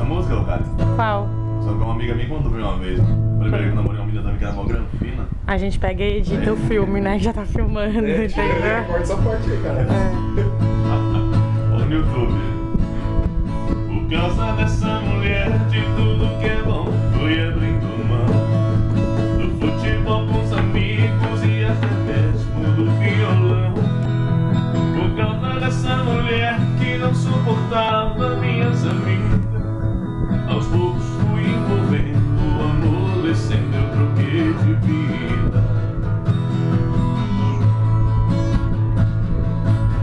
música, Lucas? Qual? Só que uma amiga me contou uma vez. Falei pra ele que eu namorei uma menina também que era mó granfina. A gente pega e edita o filme, né? Já tá filmando, entendeu? Corta essa parte aí, cara. Ou no YouTube. Por causa dessa mulher, de tudo que é bom, fui abrindo mão. Do futebol com os amigos e até mesmo do violão. Por causa dessa mulher que não suportava minhas amigas. Aos poucos fui envolvendo, amolecendo, eu troquei de vida.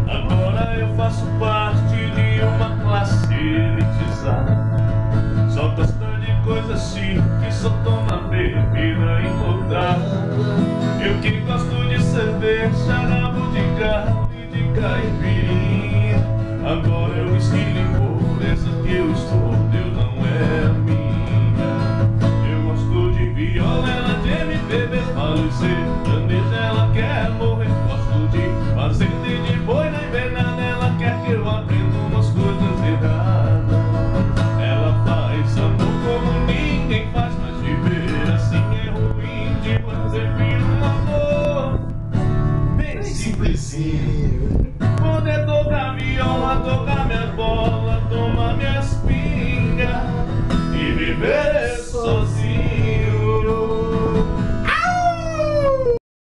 Agora eu faço parte de uma classe elitizada.